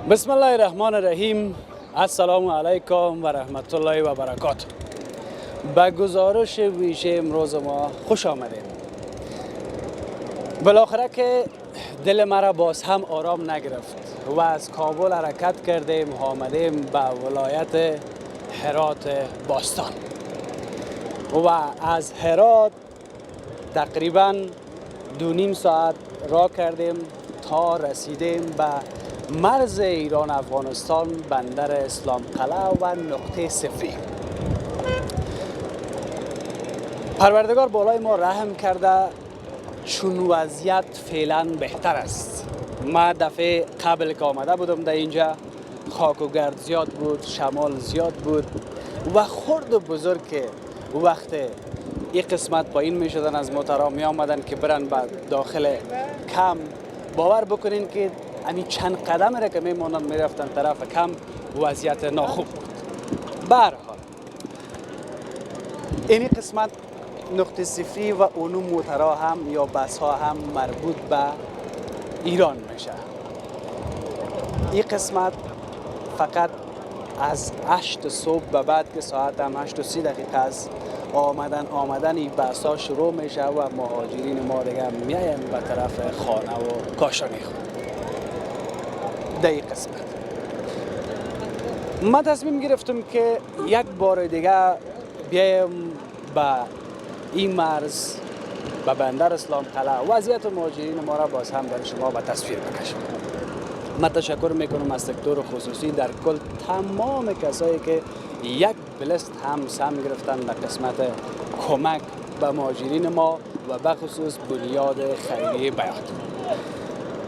بسم الله الرحمن الرحیم. السلام علیکم و رحمت الله و برکاته. به گزارش ویژه امروز ما خوش آمدید. بالاخره که دل مرا باز هم آرام نگرفت و از کابل حرکت کردیم آمدیم به ولایت هرات باستان و از هرات تقریبا 2.5 ساعت راه کردیم تا رسیدیم به مرز ایران افغانستان، بندر اسلام قلعه و نقطه صفری. پروردگار بالای ما رحم کرده، چون وضعیت فعلا بهتر است. ما دفعه قبل که آمده بودم در اینجا خاک و گرد زیاد بود، شمال زیاد بود و خرد و بزرگ که وقت این قسمت پایین می شدن از موترها می آمدن که برن به داخل کم، باور بکنین که همین چند قدم را که می ماندن می رفتن طرف کم وضعیت ناخوب بود. به هر حال این قسمت نقطه صفری و اونو موترها هم یا بس ها هم مربوط به ایران میشه. این قسمت فقط از 8 صبح به بعد که ساعت هم 8:30 است آمدن این بس ها شروع میشه و مهاجرین ما دیگه میاین به طرف خانه و کاشانی خود. در این قسمت من تصمیم گرفتم که یک بار دیگه بیایم به این مرز، به بندر اسلام قلعه، وضعیت مهاجرین ما را باز هم برای شما به تصویر بکشم. من تشکر میکنم از سکتور خصوصی، در کل تمام کسایی که یک بلست هم سهم گرفتن در قسمت کمک به مهاجرین ما و به خصوص بنیاد خیریه بیات.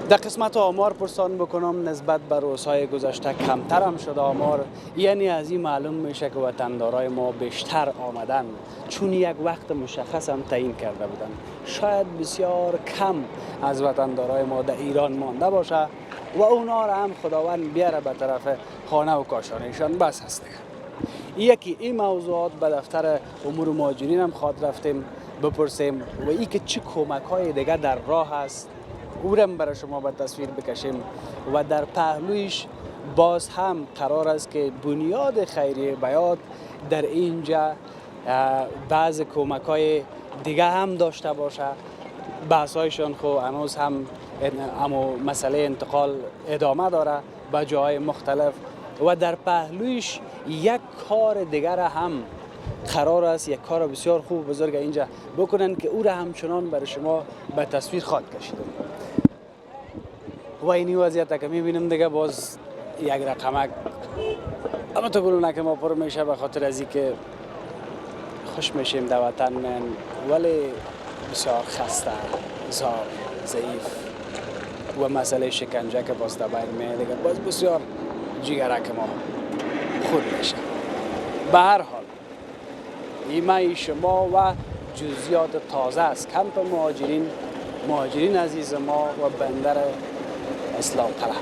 در قسمت آمار پرسان بکنم، نسبت به روزهای گذشته کمتر هم شده آمار، یعنی از این معلوم میشه که وطندارای ما بیشتر آمدن، چون یک وقت مشخص هم تعیین کرده بودن. شاید بسیار کم از وطندارای ما در ایران مانده باشه و اونا را هم خداوند بیاره به طرف خانه و کاشانیشان. بس هست دیگه. یکی این موضوعات به دفتر امور مهاجرین هم خواد رفتیم بپرسیم و ای که چه کمک های دیگه در راه است اورم برای شما به تصویر بکشیم و در پهلویش باز هم قرار است که بنیاد خیریه بیات در اینجا بعض کمک های دیگه هم داشته باشه. بحث هایشان خو هنوز هم اما مسئله انتقال ادامه داره به جاهای مختلف و در پهلویش یک کار دیگر هم قرار است، یک کار بسیار خوب و بزرگ اینجا بکنن که او را همچنان برای شما به تصویر خواد کشیدم. و اینی وضعیت که میبینم دیگه باز یک رقمک اما تو گلونه که ما پر میشه به خاطر از که خوش میشیم در وطن من، ولی بسیار خسته، زار، ضعیف و مسئله شکنجه که باز در بین میه دیگه باز بسیار جیگرک ما خود میشه. به هر حال ایمه شما و جزئیات تازه از کمپ مهاجرین عزیز ما و بندر اسلام قلعه.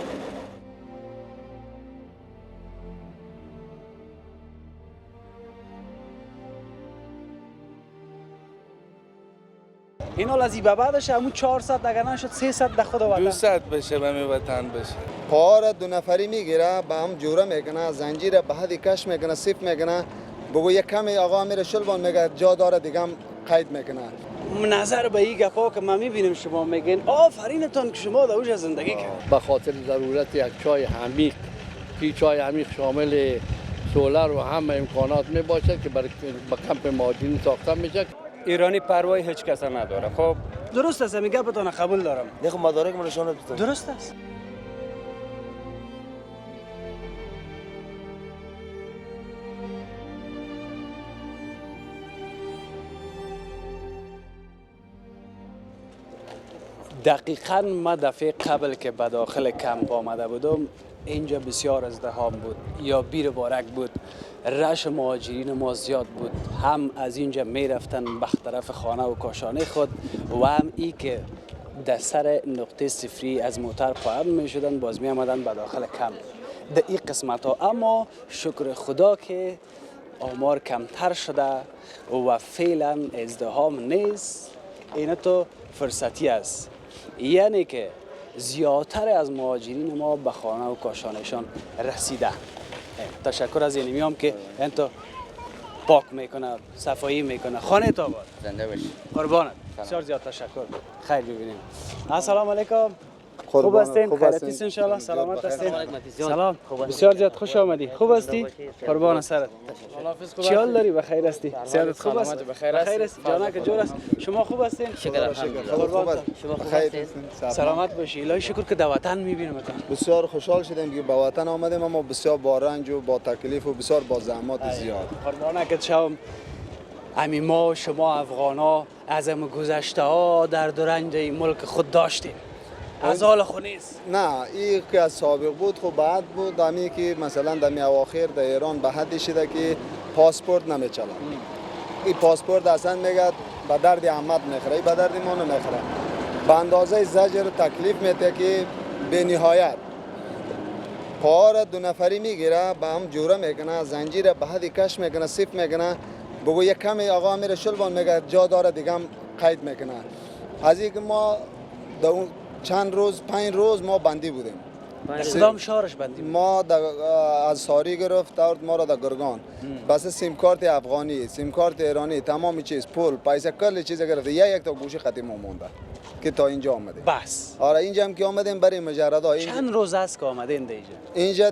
این حال از این به بعدش همون 4 ساعت اگر نشد 3 ساعت در خود وطن 2 ساعت بشه به می وطن بشه. پاها 2 نفری میگیره به هم جوره میکنه، زنجیر به حدی کش میکنه، سیف میکنه، بگو یک کمی آقا میره شلبان میگه جا داره دیگه هم قید میکنه. نظر به این گپا که ما میبینیم شما میگین آفرینتون که شما در اوج زندگی کرد. به خاطر ضرورت یک چای عمیق که چای عمیق شامل سولر و همه امکانات می باشد که برای کمپ مهاجرین ساخته میشه. ایرانی پروای هیچ کس نداره. خب درست است، همین گپتون قبول دارم. دیگه مدارک من نشون بدید. درست است. دقیقاً ما دفعه قبل که به داخل کمپ آمده بودم اینجا بسیار ازدحام بود یا بیر بارک بود، رش مهاجرین ما زیاد بود، هم از اینجا می رفتن به طرف خانه و کاشانه خود و هم ای که در سر نقطه صفری از موتر پایین می شدن باز می آمدن به داخل کمپ در این قسمت ها. اما شکر خدا که آمار کمتر شده و فعلا ازدحام نیست. این تو فرصتی است، یعنی که زیادتر از مهاجرین ما به خانه و کاشانشان رسیده. تشکر از این میام که انت پاک میکنه، صفایی میکنه. خانه تا آباد. زنده باشی. قربانت. بسیار زیاد تشکر. خیر ببینیم. السلام علیکم. خوب هستین؟ خیرتی است ان شاء الله. سلامت هستین؟ سلام. بسیار زیاد خوش آمدی. خوب هستی؟ قربان سرت. چی حال داری؟ بخیر هستی؟ صحت خوب است؟ بخیر است. جانک جور است. شما خوب هستین؟ شکر قربان. شما خوب خیر هستین؟ سلامت باشی. الهی شکر که در وطن میبینیم. بسیار خوشحال شدیم که به وطن آمدیم، اما بسیار با رنج و با تکلیف و بسیار با زحمات زیاد. قربانک شما امی ما شما افغانا از ام گذشته ها درد و رنج این ملک خود داشتیم. از حال خود نیست. نه این که از سابق بود خب بعد بود دمی که مثلا دمی اواخر در ایران به حدی شده که پاسپورت نمیچله. این پاسپورت اصلا میگه به درد احمد میخوره، به درد ما نمیخوره. به اندازه زجر و تکلیف میده که به نهایت پا را دو نفری میگیره، به هم جوره میکنه، زنجیر به حدی کش میکنه، سیف میکنه، بگو یک کمی آقا میره شلبان میگه جا داره دیگه هم قید میکنه. از این که ما چند روز 5 روز ما بندی بودیم. کدام شهرش بندی؟ ما از ساری گرفت آورد ما را در گرگان. بس سیم کارت افغانی، سیم کارت ایرانی، تمام چیز، پول، پیسه، کل چیز گرفت. یک تا گوشی خطی ما مونده که تا اینجا آمدیم. بس. آره اینجا هم که آمدیم برای مجردا. چند روز است که آمدین اینجا؟ اینجا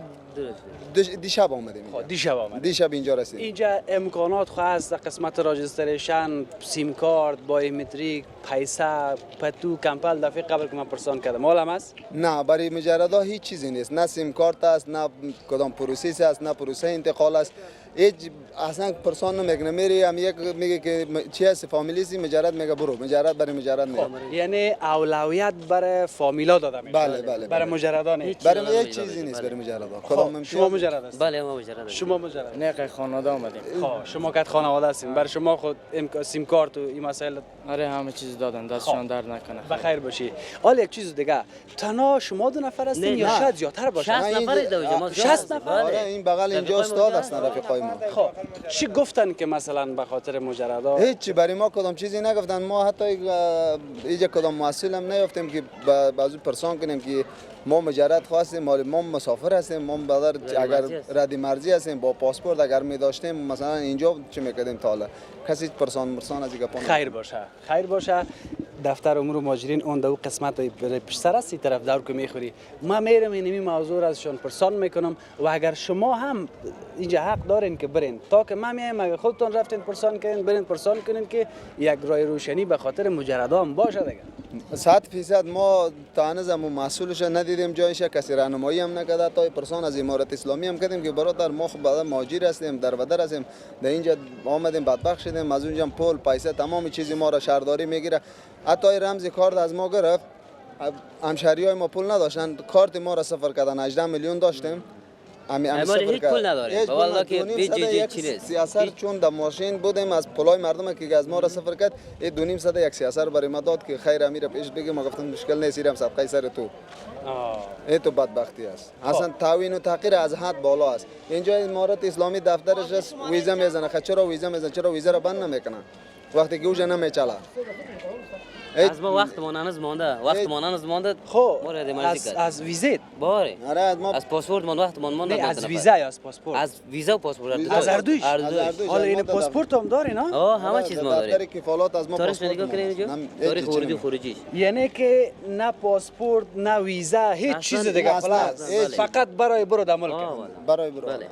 دیشب آمدیم. دیشب آمدیم. دیشب اینجا رسیدیم. اینجا امکانات خو هست قسمت راجستریشن، سیم کارت، بایومتریک، پیسه، پتو، کمپل دفعه قبل که من پرسان کردم. حالم است؟ نه برای مجردا هیچ چیزی نیست. نه سیم کارت است، نه کدام پروسس است، نه پروسه انتقال است. هیچ اصلا پرسان نمیگه. میری هم یک میگه که چی است فامیلیسی مجرد میگه برو مجرد برای مجرد میگه. یعنی اولویت برای فامیلا داده میشه. بله. برای مجردا نیست. برای هیچ چیزی نیست برای مجردا. کدام شما مجرد است؟ بله ما مجرد. شما مجرد. نه که خانواده آمدیم. شما که خانواده هستین. برای شما خود سیم کارت و این مسائل آره همه چیز دادن، دستشان درد نکنه. بخیر باشی. حالا یک چیز دیگه، تنها شما دو نفر هستین یا شاید زیادتر باشه؟ 60 نفر دو ما 60 نفر. آره این بغل اینجا استاد هستن رفیقای ما. خب چی گفتن که مثلا به خاطر مجردا؟ هیچ برای ما کدام چیزی نگفتن. ما حتی اینجا کدام مسئول هم نیافتیم که بازو پرسان کنیم که ما مجرد خواستیم، ما مسافر هستیم، ما اگر ردی مرزی هستیم با پاسپورت اگر می داشتیم مثلا اینجا چه میکردیم تا حالا کسی پرسان از این گپا. خیر باشه. دفتر امور مهاجرین اون دو قسمت پیش سر است طرف دور که میخوری. ما میرم این موضوع را ازشون پرسان میکنم و اگر شما هم اینجا حق دارین که برین تا که ما میایم اگر خودتون رفتین پرسان کنین برین پرسان کنین که یک راه روشنی به خاطر مجردا هم باشه دیگه. 100% ما تا هنوز هم مسئولش ندیدیم جایش، کسی راهنمایی هم نکرده. تا پرسان از امارت اسلامی هم کردیم که برادر ما خب بعد مهاجر هستیم، در بدر هستیم، در اینجا آمدیم بدبخت شدیم، از اونجا پول پیسه تمام چیزی ما را شهرداری میگیره. حتی رمز کارت از ما گرفت، همشهریای ما پول نداشتن، کارت ما را صفر کردن. 18 میلیون داشتیم ما هیچ پول نداریم. والله که بیچاره چیز سیاست چون در ماشین بودیم از پولای مردم که از ما را صفر کرد، 2.5 یک سیاست برای ما داد که خیر امیر پیش بگیم. ما گفتم مشکل نیست، ایرم صدقه سر تو. این تو بدبختی است. اصلا تعوین و تحقیر از حد بالا است. اینجا امارت اسلامی دفترش است، ویزا میزنه. چرا ویزا میزنه؟ چرا ویزا را بند نمیکنه وقتی که اوجا نمیچله؟ از ما وقت هنوز مانده. خب ما رد مرزی کرد. از ویزیت؟ باره. آره از ما از پاسپورت وقت مانده. از ویزا یا از پاسپورت؟ از ویزا و پاسپورت. از هر دویش. حالا این ما پاسپورت هم دارین ها؟ همه چیز ما داریم. دفتر کفالات از ما تاریخ پاسپورت نگاه کنید اینجا. تاریخ ورودی و خروجی. یعنی که نه پاسپورت نه ویزا هیچ چیز دیگه خلاص فقط برای برو در ملک. برای برو. بله.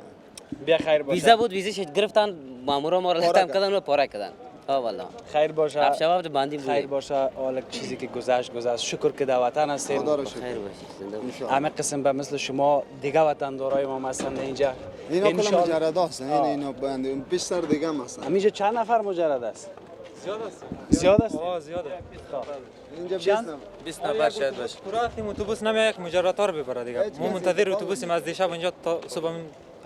بیا خیر باشه. ویزا بود، ویزاش گرفتن، مامورا ما را لطم کردن و پاره کردن. والله. خیر باشه. شباب باندیم بود. خیر باشه. حالا چیزی که گذشت شکر که در وطن هستین. خدا را شکر. خیر باشید. همه قسم به مثل شما دیگه وطن دارای ما هستن اینجا. اینا کلا مجرد هستن. اینا بنده پیش سر دیگه هم هستن. اینجا چند نفر مجرد است؟ زیاد است. زیاده. اینجا 20 نفر شاید باشه. رفتیم اتوبوس نمیاد یک مجردات ببره دیگه. ما منتظر اتوبوسیم از دیشب اینجا تا صبح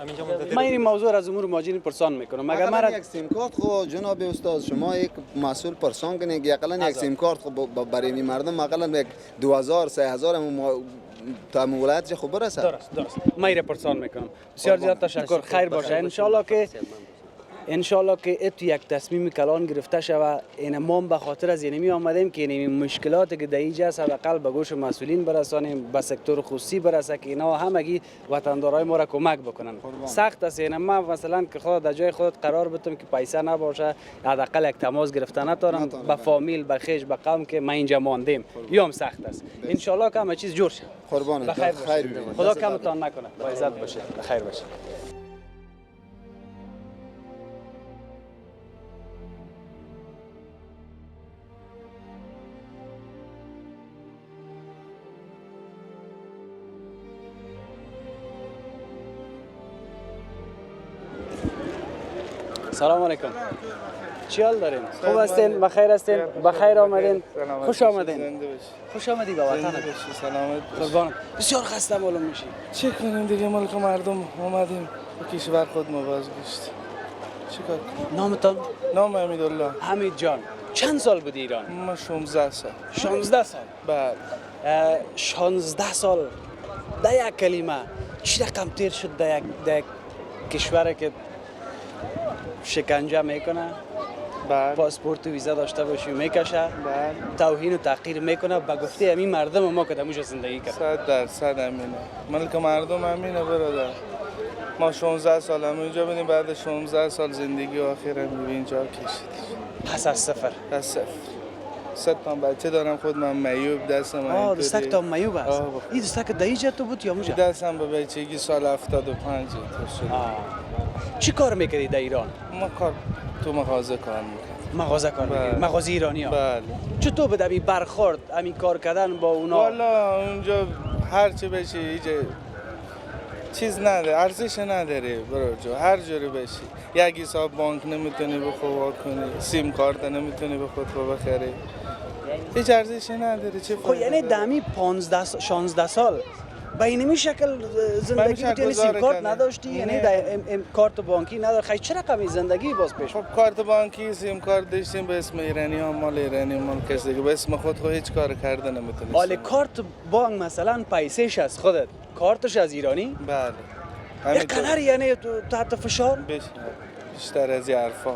همینجا منتظر. من این موضوع از امور مهاجرین پرسان میکنم. مگر اگر یک سیم کارت خو جناب استاد شما یک مسئول پرسان کنید که اقلا یک سیم کارت خو برای می مردم اقلا یک 2000 3000 تا ولایت خوب برسه. درست. من این پرسان میکنم. بسیار زیاد تشکر. خیر باشه. ان شاء الله که انشالله که اتو یک تصمیم کلان گرفته شود. این ما به خاطر از اینمی آمدیم که این مشکلاتی که در اینجا است حداقل به گوش مسئولین برسانیم، به سکتور خصوصی برسه که اینا همگی وطندارای ما را کمک بکنن. سخت است. این ما مثلا که خود در جای خودت قرار بتم که پیسه نباشه، حداقل یک تماس گرفتن نتونم به فامیل، به خیش، به قوم که ما اینجا ماندیم، یا هم سخت است. انشالله که همه چیز جور شه. قربان بخیر خیر باشید. خدا کمتان نکنه. با عزت باشید. بخیر باشید. سلام علیکم. چی حال دارین؟ خوب هستین؟ بخیر هستین؟ بخیر آمدین؟ خوش آمدین. خوش آمدی به وطن. سلامت قربان. بسیار خسته معلوم میشی. چه کنیم دیگه، ملک مردم اومدیم به کشور خود ما بازگشت. چیکار کنیم؟ نامتان؟ نام امیدالله. حمید جان. چند سال بودی ایران؟ ما 16 سال. 16 سال. بله. 16 سال. در یک کلمه چی رقم تیر شد در یک کشور که شکنجه میکنه، بله. پاسپورت و ویزا داشته باشی و میکشه، بله. توهین و تحقیر میکنه به گفته همین مردم ما که دموش زندگی کرد. 100% امینه. ملک مردم امینه برادر. ما 16 سال هم اینجا بودیم، بعد 16 سال زندگی آخر هم اینجا کشید. پس از صفر. از صفر. 100 تا بچه دارم خود من میوب دستم. آه دستک تا میوب است. آه. این دستک دایجه تو بود یا موجه؟ دستم به بچگی سال 75 تا شد. چی کار میکردی در ایران؟ ما کار تو مغازه کار میکنم. مغازه کار میکردی؟ بله. مغازه ایرانی ها؟ بله. چطور به دبی برخورد همین کار کردن با اونا؟ والا اونجا هر چی بشی اینجا چیز نداره، ارزش نداره برو هر جوری بشی. یک حساب بانک نمیتونی به خود کنی، سیم کارت نمیتونی به خود بخری. هیچ ارزشی نداره. چه خب یعنی دمی 16 سال به اینمی شکل زندگی بود، یعنی سیم کارت نداشتی، یعنی کارت بانکی نداشت. خیلی چه رقمی زندگی باز پیش؟ خب کارت بانکی سیم کارت داشتیم به اسم ایرانی ها، مال ایرانی مال کسی دیگه، به اسم خود هیچ کار کرده نمیتونی. حالا کارت بانک مثلا پیسهش از خودت، کارتش از ایرانی؟ بله. اینقدر یعنی تو تحت فشار؟ بیشتر از این حرفا.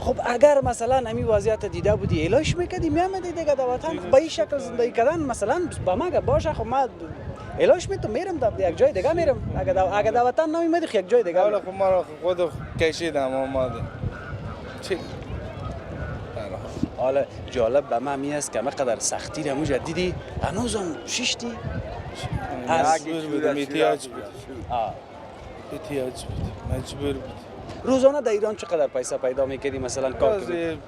خب اگر مثلا همین وضعیت دیده بودی اعلاش میکردی میامدی دیگه در وطن به این شکل زندگی کردن مثلا با ما باشه. خب ما اعلاش میرم در یک جای دیگه میرم. اگر در وطن نمیمدی یک جای دیگه حالا خب ما رو خود کشیدم اومدیم. چی؟ حالا جالب به من می است که مقدر سختی رو موجود دیدی هنوزم ششتی مجبور بودم، احتیاج بود. احتیاج بود، مجبور بود. روزانه در ایران چقدر پیسه پیدا میکردی مثلا کار کنی؟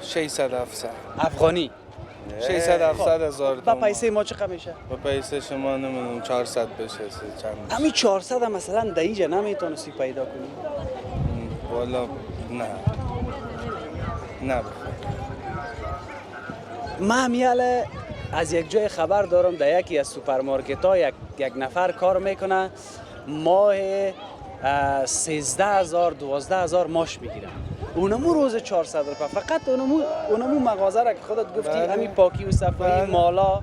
600 700 افغانی 600 700 هزار با پیسه ما چقدر میشه؟ با پیسه شما نمیدونم 400 بشه چند. همین 400 مثلا در اینجا نمیتونستی پیدا کنی؟ والا نه. ما همیاله از یک جای خبر دارم در یکی از سوپرمارکت ها یک نفر کار میکنه، ماه 13,000 12,000 ماش میگیره. اونمو روز 400 روپیه. فقط اونمو مغازه را که خودت گفتی همین پاکی و صفایی مالا.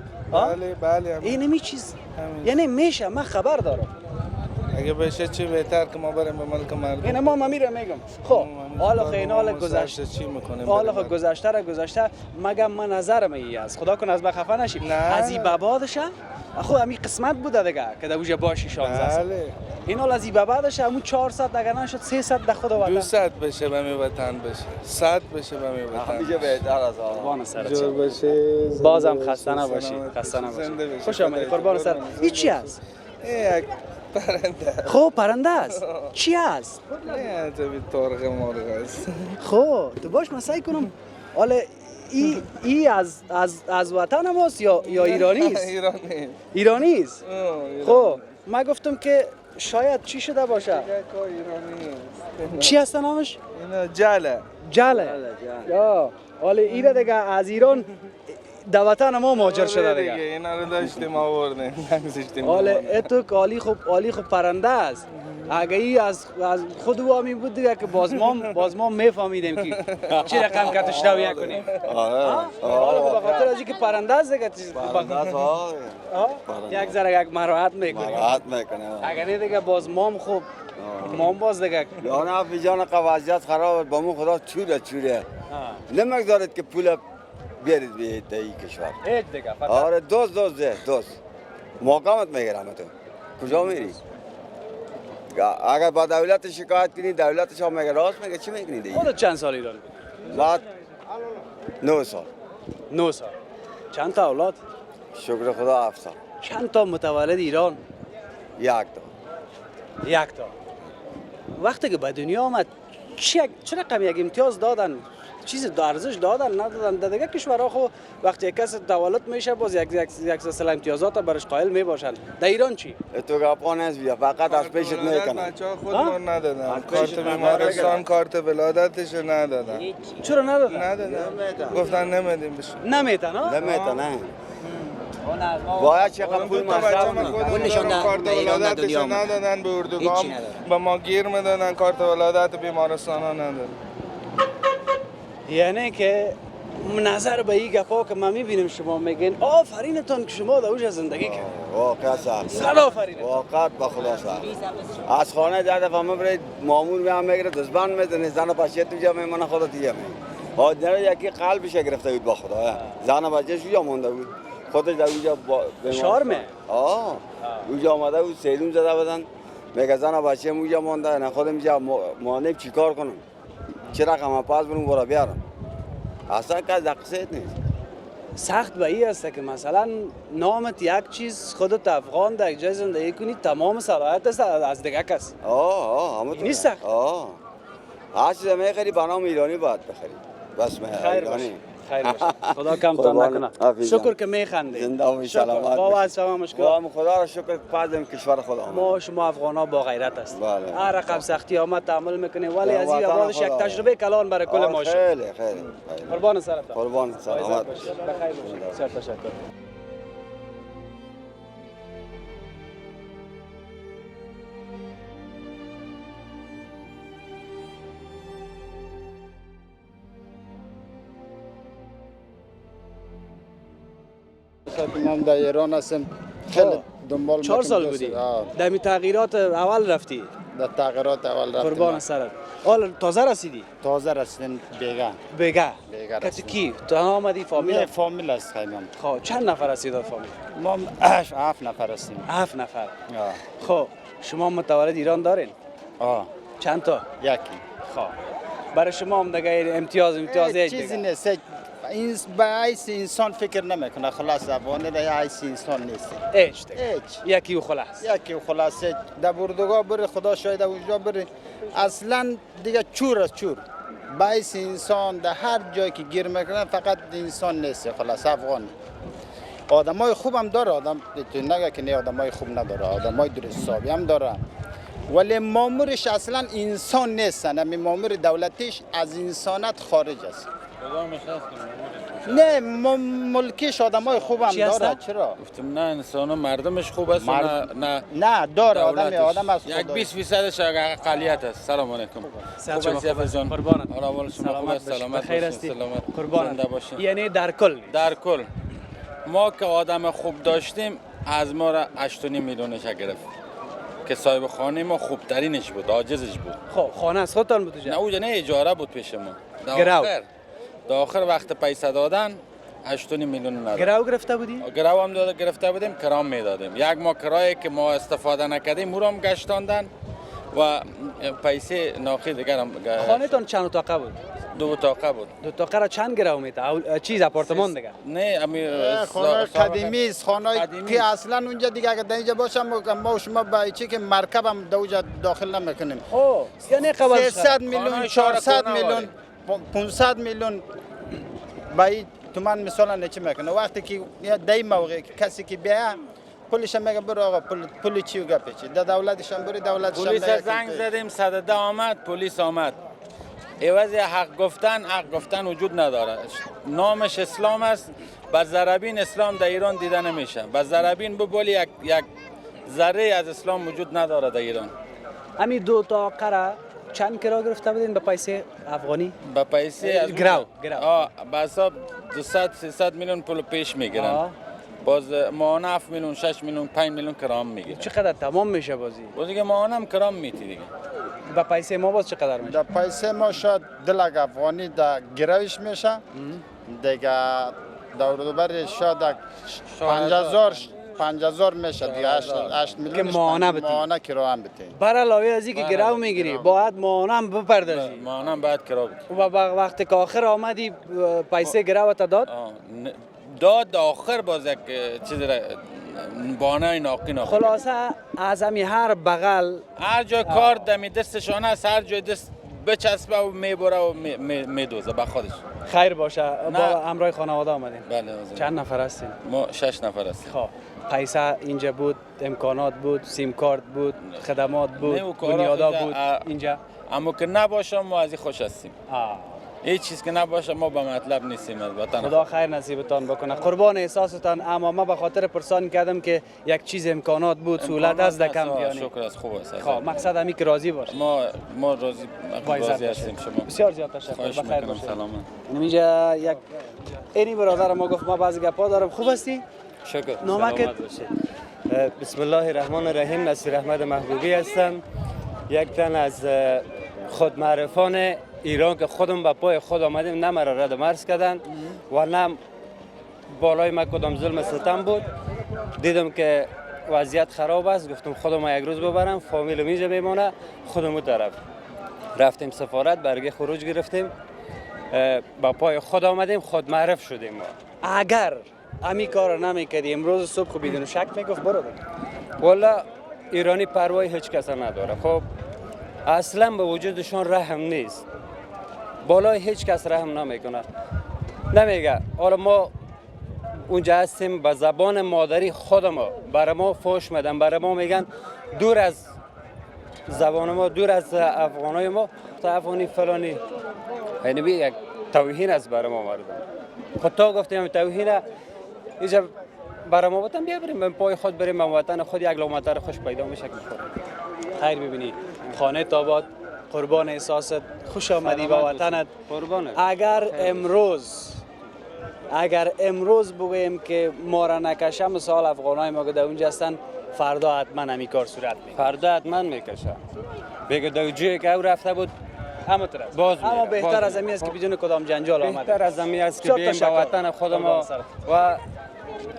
بله. این همی چیز یعنی میشه. من خبر دارم. اگه بشه چی بهتر که ما بریم به ملک مردم. این ما میرم میگم. خب حالا خیلی گذشته چی میکنیم؟ حالا خب گذشته مگم من نظرم ای است. خدا کنه از ما خفه نشیم. از این بعدش خب همین قسمت بوده دیگه که در اوج باشی 16 سال. بله. این حال از این بعدش همون 400 اگر نشد 300 در خود وطن. 200 بشه به می وطن بشه. 100 بشه به می وطن. دیگه بهتر از قربان سرت جور باشه. بازم خسته نباشی. خوش آمدی قربان سر. این چی است؟ یک پرنده. خب پرنده است. چی است؟ نه تو بی ترغ مرغ است. خب تو باش من سعی کنم. حالا ای از وطن ماست یا ایرانی است؟ ایرانی است. خب من گفتم که شاید چی شده باشه. چی هست نامش؟ اینا جله. یا حالا ایره دیگه از ایران در وطن ما مهاجر شده دیگه. اینا رو داشتیم آوردیم. حالا اتو عالی خوب پرنده است. اگه از خود وامی بود دیگه که باز ما میفهمیدیم که چه رقم کتش رویه کنیم. حالا به خاطر از اینکه پرنده است دیگه یک ذره یک مراحت میکنیم. اگر نه دیگه باز مام خوب مام باز دیگه یانا بیجان قواعد خراب با مو خدا چوره نمیگذارید که پول بیارید به این کشور. هیچ دیگه فقط آره دوست مقامت میگیرم تو کجا میری؟ اگر با دولت شکایت کنی دولتش هم میگه راست میگه چی میکنی دیگه؟ خودت چند سال ایران بودی؟ بعد 9 سال 9 سال. چند تا اولاد؟ شکر خدا 7 سال. چند تا متولد ایران؟ 1 تا. 1 تا. وقتی که به دنیا آمد چه رقم یک امتیاز دادن؟ چیز ارزش دادن ندادن؟ در دیگه کشورها خو وقتی یک کس تولد میشه باز یک سلسله امتیازات برش قائل میباشند. در ایران چی؟ تو گپان است بیا فقط از پیشت میکنن. بچه‌ها خودمون ندادن. کارت بیمارستان کارت ولادتش ندادن. چرا ندادن؟ ندادن. گفتن نمیدیم بشه. نمیتن ها؟ نمیتونه. باید چقدر پول مصرف کنی. کارت ولادتش ندادن به اردوگاه به ما گیر میدادن کارت ولادت بیمارستان ها ندادن. یعنی که نظر به این گپا که ما میبینیم شما میگین آفرینتون که شما در اوج زندگی کردید. واقعا سخت. صد آفرین. واقعا با خدا سخت. از خانه در دفعه میبرید مامور میام میگیره دزبان میزنه زن و بچه تو جا میمونه خودت دیگه می. حاضر یکی قلبش گرفته بود با خدا. زن و بچه‌ش اونجا مونده بود. خودش در اونجا شارمه. اونجا آمده بود سیلون زده بودن. میگه زن و بچه اونجا مونده نه خودم اینجا مانم چیکار کنم؟ چه رقم پاس برم برا بیارم. اصلا کس دقیقه نیست. سخت به این است که مثلا نامت یک چیز خودت افغان در یک جای زندگی کنی تمام صلاحیت است از دیگه کس. همون نیست سخت. هر چیز میخری به نام ایرانی باید بخری. بس ایرانی. خیر باشه. خدا کمتان نکنه. شکر که میخندی. زنده و سلامت. بابا سلام مشکل. خدا را شکر پادم کشور خدا. ما شما افغانا با غیرت است. بله. هر رقم سختی آمد تحمل میکنیم ولی از این بعدش یک تجربه کلان برای کل ما شد. خیلی. قربان سرت. قربان سلامت. بخیر باشه. تشکر. من در ایران هستم خیلی دنبال 4 سال بودی؟ در می تغییرات اول رفتی؟ در تغییرات اول رفتم. قربان سرت. حالا تازه رسیدی؟ تازه رسیدم بیگا کسی کی؟ تو هم آمدی فامیل؟ نه فامیل است خیمم. خب چند نفر هستید فامیل؟ ما 7 نفر هستیم. 7 نفر. خب شما متولد ایران دارین؟ چند تا؟ یکی. خب برای شما هم دیگه امتیاز هیچ چیزی نیست. این به عیس انسان فکر نمیکنه خلاص افغانی در عیس انسان نیست. هیچ یکی و خلاص. یکی و خلاص در اردوگاه بره خدا شاید اونجا بره اصلا دیگه چور است چور. به عیس انسان در هر جایی که گیر میکنه فقط انسان نیست خلاص افغانی. آدمای خوب هم داره آدم تو نگه که نه آدمای خوب نداره آدمای درست حسابی هم داره ولی مامورش اصلا انسان نیستن همین مامور دولتیش از انسانت خارج است. نه ملکیش آدمای خوب هم داره چرا؟ گفتم نه انسان مردمش خوب است نه داره آدم از یک 20% اقلیت است. سلام علیکم. خوب جان قربانت. احوال شما خوب است سلامت بخیر هستی قربانت باشین. یعنی در کل ما که آدم خوب داشتیم از ما را 8.5 میلیونش گرفت که صاحب خانه ما خوبترینش بود عاجزش بود. خب خانه از خودتان بود نه اونجا نه اجاره بود پیش ما. در آخر وقت پیسه دادن 8.5 میلیون نداد. گرو گرفته بودی؟ گرو هم گرفته بودیم کرام میدادیم. یک ماه کرایه که ما استفاده نکردیم او را هم گشتاندن و پیسه ناقی دیگر هم. خانه تان چند اتاقه بود؟ 2 اتاقه بود. 2 اتاقه را چند گرو میده؟ چیز آپارتمان دیگه؟ نه خانه قدیمی است خانه که اصلا اونجا دیگه اگه اینجا باشم ما شما با چی که مرکب هم دوجا داخل نمیکنیم. اوه یعنی قبل 300 میلیون 400 میلیون 500 میلیون بای تو من مثلا چی میکنه وقتی که دای موقع کسی که بیا پلیس میگه برو آقا پول چی گپی چی در دولتش هم بری دولتش هم پلیس زنگ زدیم 110 آمد پلیس آمد عوض حق گفتن وجود نداره. نامش اسلام است با ضربین اسلام در ایران دیده نمیشه. با ضربین ببولی یک ذره از اسلام وجود نداره در ایران. همین 2 تا قره چند کرا گرفته بودین به پیسه افغانی؟ به پیسه از گرو. به حساب 200 300 میلیون پول پیش میگیرن. آه. باز ماهانه 7 میلیون 6 میلیون 5 میلیون کرام میگیرن. چقدر تمام میشه بازی؟ باز دیگه ماهانه هم کرام میتی دیگه. به پیسه ما باز چقدر میشه؟ در پیسه ما شاید 2 لک افغانی در گروش میشه دیگه در دوباره شاید 50,000 میشه دیگه 8 میلیون که ماهانه بتی. ماهانه کرا هم بتی. بر علاوه از اینکه گرو میگیری باید ماهانه هم بپردازی. ماهانه هم باید کرا بدی. و وقتی که آخر آمدی پیسه گرو تا داد؟ داد آخر باز یک چیز را بانه ناقی ناقی. خلاصه از همی هر بغل هر جا کار دمی دستشان است، هر جای دست بچسبه و میبره و میدوزه به خودش. خیر باشه. با همراه خانواده آمدین؟ بله. چند نفر هستین؟ ما 6 نفر هستیم. خب پیسه اینجا بود، امکانات بود، سیم کارت بود، خدمات بود، بنیادا بود اینجا. اما که نباشه ما از این خوش هستیم. هیچ چیز که نباشه ما به مطلب نیستیم از وطن. خدا خیر نصیبتان بکنه. قربان احساستان. اما ما به خاطر پرسان کردم که یک چیز امکانات بود، سهولت از دکم بیانی. شکر از خوب است. خب مقصد همی که راضی باش. ما راضی هستیم شما. بسیار زیاد تشکر. خواهش بخیر میکنم. باشید. سلامت. اینجا یک اینی برادر ما گفت ما بعضی گپا دارم. خوب هستی؟ شکر. نامکت؟ بسم الله الرحمن الرحیم. نصیر احمد محبوبی هستم. یک تن از خودمعرفان ایران که خودم به پای خود آمدیم، نه مرا رد مرز کردن و نه بالای ما کدام ظلم ستم بود. دیدم که وضعیت خراب است، گفتم خودم یک روز ببرم، فامیلم اینجا میمونه، خودمو طرف رفتیم سفارت، برگه خروج گرفتیم، با پای خود آمدیم، خود معرف شدیم. ما اگر امی کار نمیکردی امروز صبح خب بدون شک میگفت برو دیگه. والا ایرانی پروای هیچ کس نداره. خب اصلا به وجودشون رحم نیست، بالای هیچ کس رحم نمیکنه. نمیگه حالا ما اونجا هستیم به زبان مادری خودمو برای ما فوش میدن، برای ما میگن دور از زبان ما، دور از افغانای ما، تا افغانی فلانی. یعنی یک توهین است برای ما مردم. خود تا گفتیم توهینه، اینجا برای ما وطن بیا بریم پای خود بریم به وطن خود، یک لقمه خوش پیدا میشه که خیر ببینی خانه تاباد. قربان احساست. خوش آمدی به وطنت. قربانت. اگر امروز بگوییم که ما را نکشه، مثال افغانای ما که در اونجا هستن، فردا حتما همی کار صورت میگیره. فردا حتما میکشه. بگه در جایی که او رفته بود همه طرف باز اما بهتر از همی است که بدون کدام جنجال آمده. بهتر از همی است که بیم به وطن خود ما. و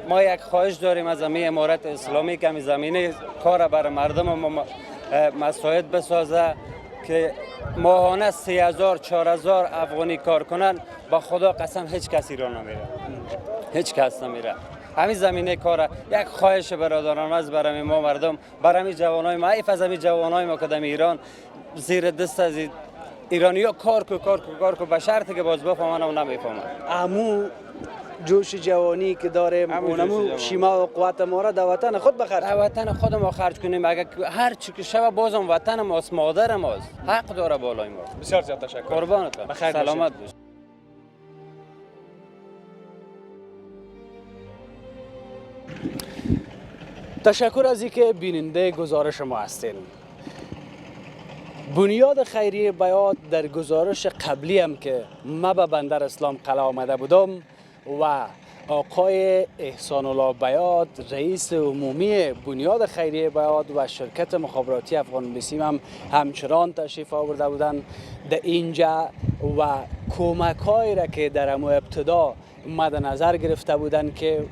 ما یک خواهش داریم از همی امارت اسلامی که همی زمینه کار بر مردم ما مساعد بسازه که ماهانه 3000 4000 افغانی کار کنن. با خدا قسم هیچ کسی را نمیره، هیچ کس نمیره. همین زمینه کاره. یک خواهش برادران از برای ما مردم، برای جوانای ما، حیف از همین جوانای ما که در ایران زیر دست از ایرانی‌ها کار کو به شرطی که باز بفهمن و نمیفهمن. امو جوش جوانی که داریم، اونمو شیما و قوت ما را در وطن خود بخرج. در وطن خود ما خرج کنیم. اگر هر چی که شب بازم وطن ماست، مادر ماست، حق داره بالای ما. بسیار زیاد تشکر. قربانت. سلامت باش. تشکر از اینکه بیننده گزارش ما هستین. بنیاد خیریه بیات در گزارش قبلی هم که ما به بندر اسلام قلعه آمده بودم و آقای احسان الله بیات رئیس عمومی بنیاد خیریه بیات و شرکت مخابراتی افغان بسیم هم همچنان تشریف آورده بودند در اینجا و کمک هایی را که در امو ابتدا مد نظر گرفته بودند که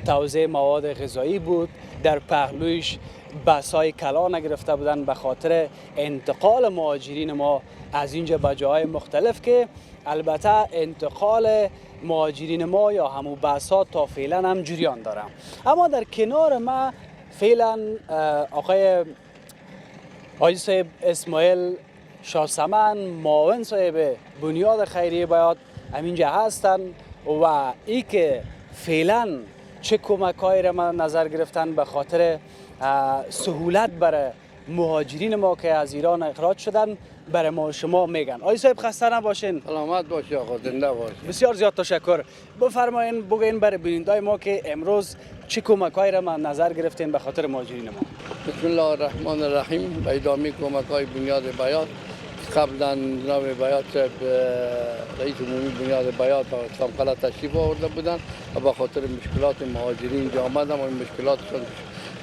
توزیع مواد غذایی بود، در پهلویش بسای کلا نگرفته بودن به خاطر انتقال مهاجرین ما از اینجا به جاهای مختلف که البته انتقال مهاجرین ما یا همون بسا تا فعلا هم جریان داره. اما در کنار ما فعلا آقای صاحب اسماعیل شاسمن معاون صاحب بنیاد خیریه بیات همینجا هستن و ای که فعلا چه کمک‌هایی را نظر گرفتن به خاطر سهولت برای مهاجرین ما که از ایران اخراج شدن برای ما شما میگن. آقای صاحب خسته نباشین. سلامت باشی آقا، زنده باشی. بسیار زیاد تشکر. بفرمایین بگین برای بینندگان ما که امروز چه کمک‌هایی را نظر گرفتین به خاطر مهاجرین ما؟ بسم الله الرحمن الرحیم. به ادامه کمک‌های بنیاد بیات قبلا جناب بیات رئیس عمومی بنیاد بیات و اسلام قلعه تشریف آورده بودند و به خاطر مشکلات مهاجرین اینجا آمدن و این مشکلاتشون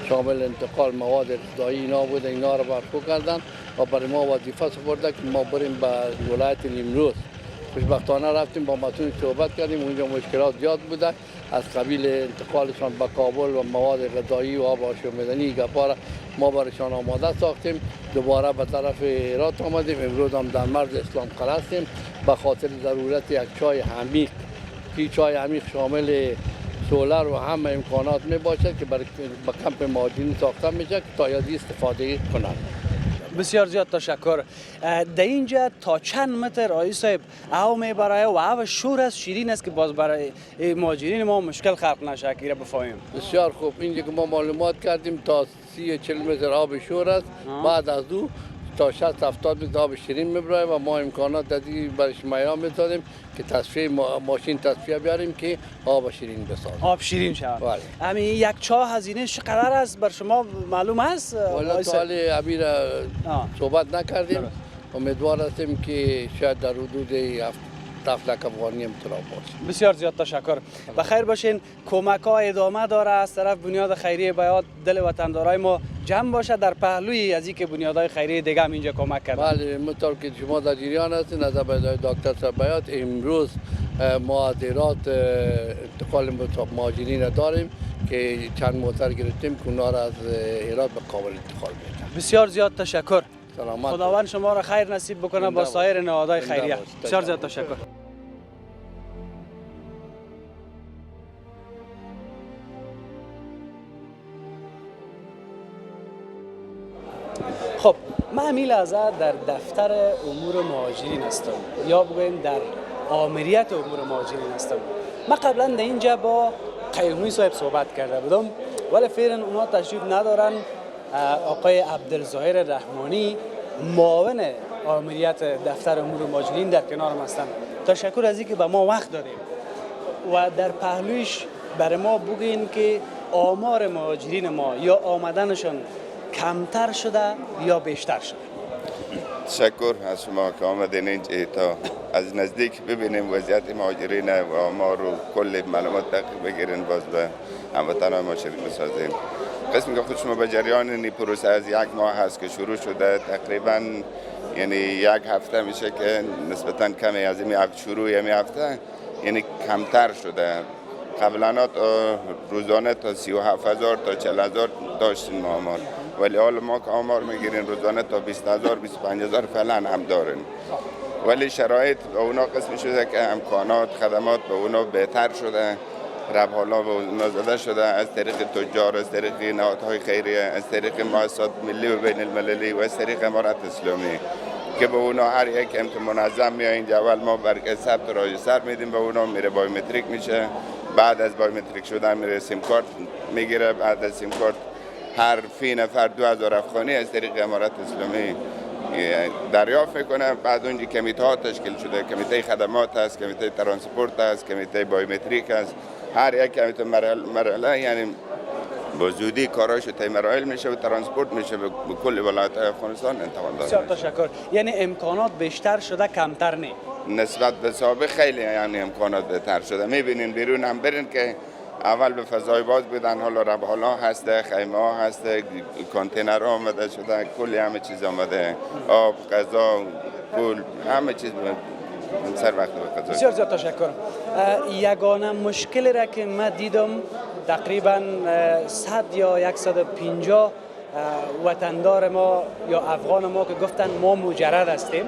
شامل انتقال مواد غذایی اینا بوده، اینا رو برپا کردن و برای ما وظیفه سپرده که ما بریم به ولایت نیمروز. خوشبختانه رفتیم با مسئول صحبت کردیم، اونجا مشکلات زیاد بوده از قبیل انتقالشان به کابل و مواد غذایی و آب آشامیدنی گپا را ما برایشان آماده ساختیم. دوباره به طرف هرات آمدیم، امروز هم در مرز اسلام قلعه هستیم به خاطر ضرورت یک چای عمیق که چای عمیق شامل سولر و همه امکانات می باشد که برای کمپ مهاجرین ساخته میشه که تا یادی استفاده کنند. بسیار زیاد تشکر. در اینجا تا چند متر آقای صاحب او میبره و او شور است، شیرین است که باز برای مهاجرین ما مشکل خلق نشه که بفهمیم. بسیار خوب. اینجا که ما معلومات کردیم تا 30-40 متر آب شور است. بعد از او تا 60-70 متر آب شیرین میبره و ما امکانات دادی برای شما میتادیم که تصفیه ماشین تصفیه بیاریم که آب شیرین بسازیم. آب شیرین شود. بله. همین یک چاه هزینه چقدر است بر شما معلوم است؟ والا تا حال ابی را صحبت نکردیم. امیدوار هستیم که شاید در حدود 7 لک افغانی امتلا باشه. بسیار زیاد تشکر. بخیر باشین. کمک ها ادامه داره از طرف بنیاد خیریه بیات. دل وطندارای ما جمع باشه در پهلوی از اینکه بنیادهای خیریه دیگه هم اینجا کمک کردن. بله، مطور که شما در جریان هستین از دکتر صاحب بیات امروز ما از هرات انتقال مهاجرین را داریم که چند موتر گرفتیم که اونا را از هرات به کابل انتقال میدیم. بسیار زیاد تشکر. سلامت. خداوند شما را خیر نصیب بکنه با سایر نهادهای خیریه. بسیار زیاد تشکر. خب من همین لحظه در دفتر امور مهاجرین هستم یا بگویم در آمریت امور مهاجرین هستم. من قبلا در اینجا با قیومی صاحب صحبت کرده بودم ولی فعلا اونا تشریف ندارن. آقای عبدالظاهر رحمانی معاون آمریت دفتر امور مهاجرین در کنارم هستن. تشکر از اینکه به ما وقت دادیم و در پهلویش برای ما بگین که آمار مهاجرین ما یا آمدنشون کمتر شده یا بیشتر شده. تشکر از شما که آمدین اینجا تا از نزدیک ببینیم وضعیت مهاجرین و آمار و کل معلومات دقیق بگیرین باز به هموطنان ما شریک بسازیم. قسمی که خود شما به جریان این پروسه از 1 ماه هست که شروع شده، تقریبا یعنی 1 هفته میشه که نسبتا کمی از این شروع یمی هفته یعنی کمتر شده. قبلا روزانه تا 37,000 تا 40,000 داشتیم آمار، ولی حالا ما که آمار میگیرین روزانه تا 20,000 25,000 فعلا هم داریم. ولی شرایط به اونا قسمی شده که امکانات خدمات به اونا بهتر شده، ربحالا به اونا زده شده از طریق تجار، از طریق نهادهای خیریه، از طریق مؤسسات ملی و بین المللی و از طریق امارت اسلامی که به اونا هر یک که منظم میاد اینجا اول ما برگه ثبت رای سر میدیم به اونا، میره بایومتریک میشه، بعد از بایومتریک شدن میره سیم کارت میگیره، بعد از سیم کارت هر فی نفر 2,000 افغانی از طریق امارت اسلامی دریافت میکنه. بعد اونجا کمیته ها تشکیل شده، کمیته خدمات هست، کمیته ترانسپورت هست، کمیته بایومتریک هست. هر یک کمیته مرحله یعنی با زودی کاراش طی مراحل میشه و ترانسپورت میشه به کل ولایت افغانستان انتقال داده. بسیار تشکر. یعنی امکانات بیشتر شده کمتر نه؟ نسبت به سابق خیلی یعنی امکانات بهتر شده. میبینین بیرون هم برین که اول به فضای باز بودن، حالا ربحالا هسته، خیمه ها هسته، کانتینر ها آمده شده، کلی همه چیز آمده، آب، غذا، پول، همه چیز سر وقت به قضا. بسیار زیاد تشکر. یگانه مشکلی را که من دیدم تقریبا 100 یا 150 وطندار ما یا افغان ما که گفتن ما مجرد هستیم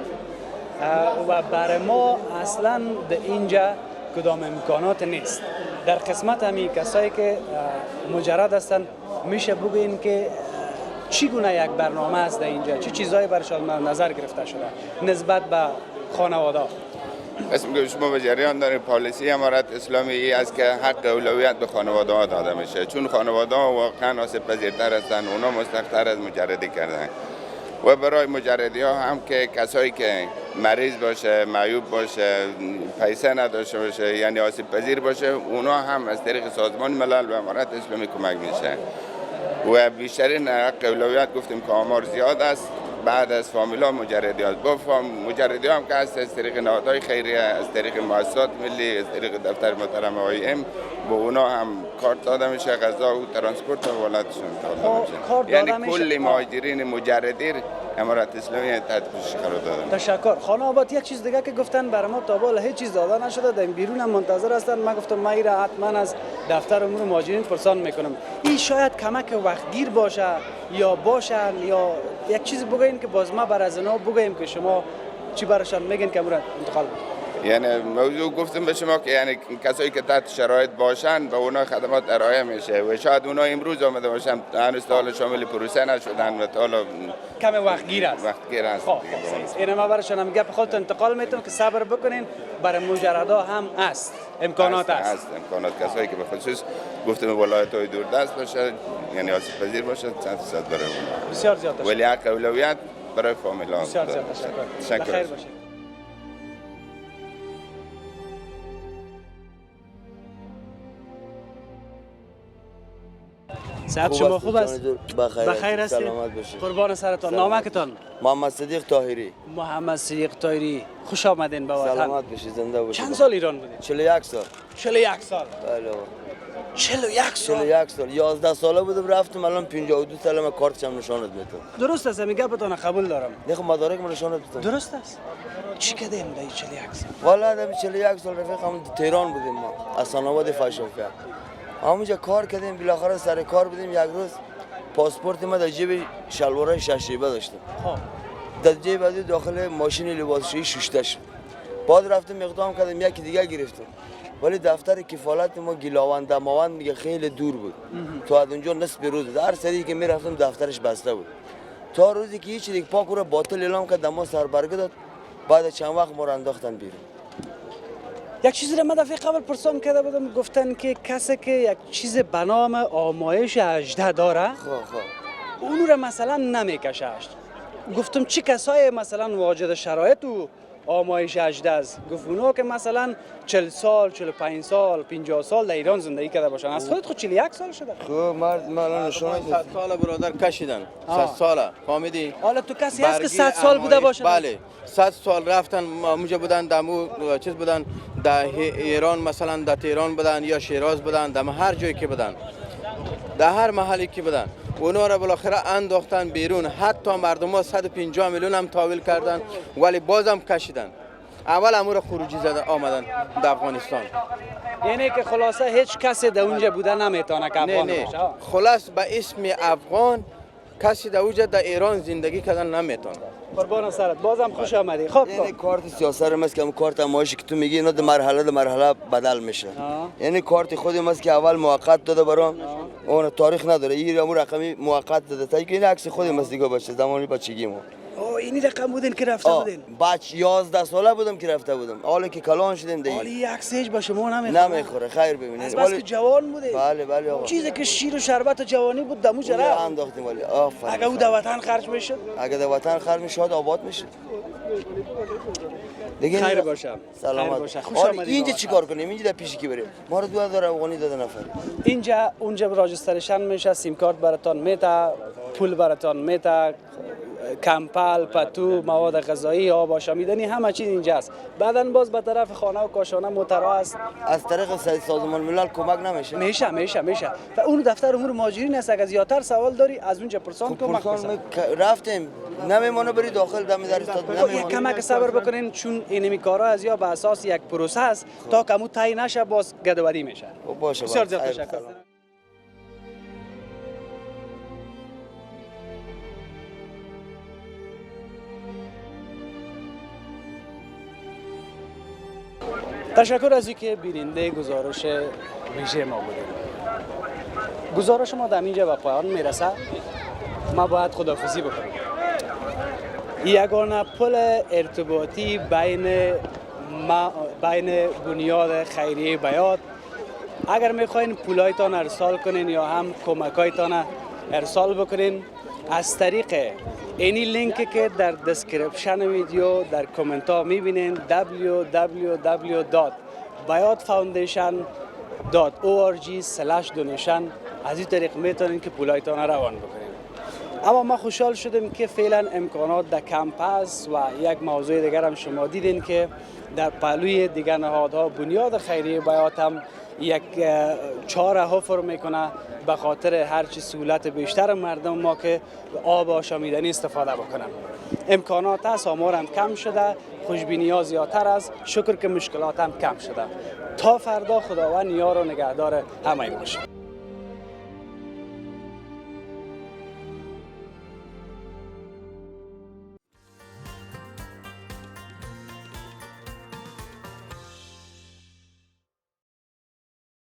و برای ما اصلا در اینجا کدام امکانات نیست. در قسمت همی کسایی که مجرد هستن میشه بگوین که چگونه یک برنامه است در اینجا، چه چیزایی برشان نظر گرفته شده نسبت به خانواده؟ اسم که شما به جریان دارید پالیسی امارت اسلامی ای است که حق اولویت به خانواده ها داده میشه، چون خانواده ها واقعا آسیب پذیرتر هستند، اونا مستحق‌تر از مجردی کردن. و برای مجردی ها هم که کسایی که مریض باشه، معیوب باشه، پیسه نداشته باشه، یعنی آسیب پذیر باشه، اونا هم از طریق سازمان ملل و امارت اسلامی کمک میشه. و بیشترین حق اولویت گفتیم که آمار زیاد است، بعد از فامیلا مجردیات. با مجردی هم که هست از طریق نهادهای خیریه، از طریق مؤسسات ملی، از طریق دفتر محترم آی‌ام، با اونا هم کارت داده میشه، غذا و ترانسپورت و ولادشون داده میشه. یعنی کل مهاجرین مجردی امارت اسلامی تحت پوشش قرار دادن. تشکر. خانه آباد یک چیز دیگه که گفتن برای ما تا بالا هیچ چیز داده نشده، در بیرون هم منتظر هستن. من گفتم من ایره حتما از دفتر امور مهاجرین پرسان میکنم. این شاید کمک وقتگیر باشه یا باشن یا یک چیز بگوین که باز ما بر از اینا بگویم که شما چی براشان میگین که امور انتقال یعنی موضوع گفتم به شما که یعنی کسایی که تحت شرایط باشن به اونا خدمات ارائه میشه و شاید اونا امروز آمده باشن هنوز تا حالا شامل پروسه نشدن و تا حالا کم وقتگیر است. وقتگیر است. این ما براشون هم گپ خودت انتقال میتونم که صبر بکنین، برای مجردا هم است امکانات است. امکانات کسایی که به خصوص گفتم ولایت‌های دوردست باشه یعنی آسیب پذیر باشه 100% برای اونها بسیار زیاد تشکر. ولی حق اولویت برای فامیلا. بسیار زیاد تشکر. بخیر باشید. صحت شما خوب است؟ بخیر هستید؟ سلامت باشید. قربان سرتان. نامکتان؟ محمد صدیق طاهری. محمد صدیق طاهری، خوش آمدین به وطن. سلامت باشید، زنده باشید. چند سال ایران بودید؟ 41 سال. 41 سال. بله. 41 سال. 41 سال. 11 ساله بودم رفتم، الان 52 سالم کارتم نشانت میدم. درست است، میگه بتون قبول دارم. دیگه مدارک من نشانت میدم. درست است. چی کردیم در 41 سال؟ والا در 41 سال رفیقم تهران بودیم ما، از سنواد فاشوفیا. همونجا کار کردیم، بالاخره سر کار بودیم. یک روز پاسپورت ما در جیب شلوارای ششیبه داشتم. در جیب بعد داخل ماشین لباسشویی شوشته شد. بعد رفتم اقدام کردم یکی دیگه گرفتم. ولی دفتر کفالت ما گیلاوند دماوند میگه خیلی دور بود. تو از اونجا نصف روز بود. هر سری که میرفتم دفترش بسته بود. تا روزی که هیچ دیگه پاک رو باطل اعلام کرد، ما سربرگه داد. بعد چند وقت ما رو انداختن بیرون. یک چیزی رو من دفعه قبل پرسان کرده بودم، گفتن که کسی که یک چیز به نام آمایش 18 داره اونو رو مثلا نمیکشه. گفتم چی کسای مثلا واجد شرایط و آمایش 18 است؟ گفت اونا که مثلا 40 سال 45 سال 50 سال در ایران زندگی کرده باشن. از خودت خود 41 سال شده؟ خب مرد من الان نشون 100 سال برادر کشیدن. 100 ساله فهمیدی؟ حالا تو کسی هست که 100 سال بوده باشه؟ بله 100 سال رفتن اونجا بودن، دمو چیز بودن در ایران، مثلا در تهران بودن یا شیراز بودن، در هر جایی که بودن، در هر محلی که بودن، اونا را بالاخره انداختن بیرون. حتی مردم ها 150 میلیون هم تحویل کردن ولی بازم کشیدن. اول امور خروجی زده آمدن در افغانستان. یعنی که خلاصه هیچ کسی در اونجا بوده نمیتونه که افغان باشه. خلاص به اسم افغان کسی در اونجا در ایران زندگی کردن نمیتونه. قربان سرت، بازم خوش آمدی. خب یعنی کارت سیاست است که کارت ماشی که تو میگی اینا در مرحله بدل میشه. یعنی کارت خودم است که اول موقت داده برام، اون تاریخ نداره، این رقمی موقت داده تا اینکه این عکس خودم است دیگه باشه زمانی بچگیمو. اینی رقم بودین که رفته بودین؟ بچه 11 ساله بودم که رفته بودم. حالا که کلان شدیم دیگه. حالی عکس هیچ با شما نمیخوره. خیر ببینید. از بس که جوان بودین. بله آقا. چیزی که شیر و شربت و جوانی بود دمو جرا انداختیم. ولی آفرین. اگه او در وطن خرج میشد؟ اگه در وطن خرج میشد آباد میشد. دیگه خیر باشم. سلامت. خوش آمدید. اینجا چیکار کنیم؟ اینجا در پیش کی بریم؟ ما رو 2000 افغانی داده نفر. اینجا اونجا راجستریشن میشه، سیم کارت براتون میته، پول براتون میته، کمپل، پتو، مواد غذایی، آب آشامیدنی، همه چیز اینجاست. بعداً باز به طرف خانه و کاشانه موترا است. از طریق سازمان ملل کمک نمیشه؟ میشه. و اون دفتر امور مهاجرین است. اگه زیادتر سوال داری از اونجا پرسان کن. رفتیم نمیمونه بری داخل دم در استاد نمیمونه. یک کمک صبر بکنین چون اینمی کارا از یا به اساس یک پروسه است تا کمو تای نشه باز گدوری میشه. باشه. بسیار زیاد تشکر. تشکر از اینکه بیننده گزارش ویژه ما بودید. گزارش ما در اینجا به پایان میرسه. ما باید خداحافظی بکنیم. یگانه پل ارتباطی بین بنیاد خیریه بیات، اگر میخواین پولایتان ارسال کنین یا هم کمکایتان ارسال بکنین، از طریق اینی لینکی که در دسکریپشن ویدیو در کامنت ها میبینین www.bayatfoundation.org/donation. از این طریق میتونین که پولایتان روان بکنین. اما ما خوشحال شدیم که فعلا امکانات در کمپ است و یک موضوع دیگر هم شما دیدین که در پهلوی دیگر نهادها بنیاد خیریه بیات هم یک چاره حفر میکنه به خاطر هرچی سهولت بیشتر مردم ما که آب آشامیدنی استفاده بکنن. امکانات هست، آمار هم کم شده، خوشبینی ها زیادتر است، شکر که مشکلات هم کم شده. تا فردا خداوند یار و نگهدار همه باشه.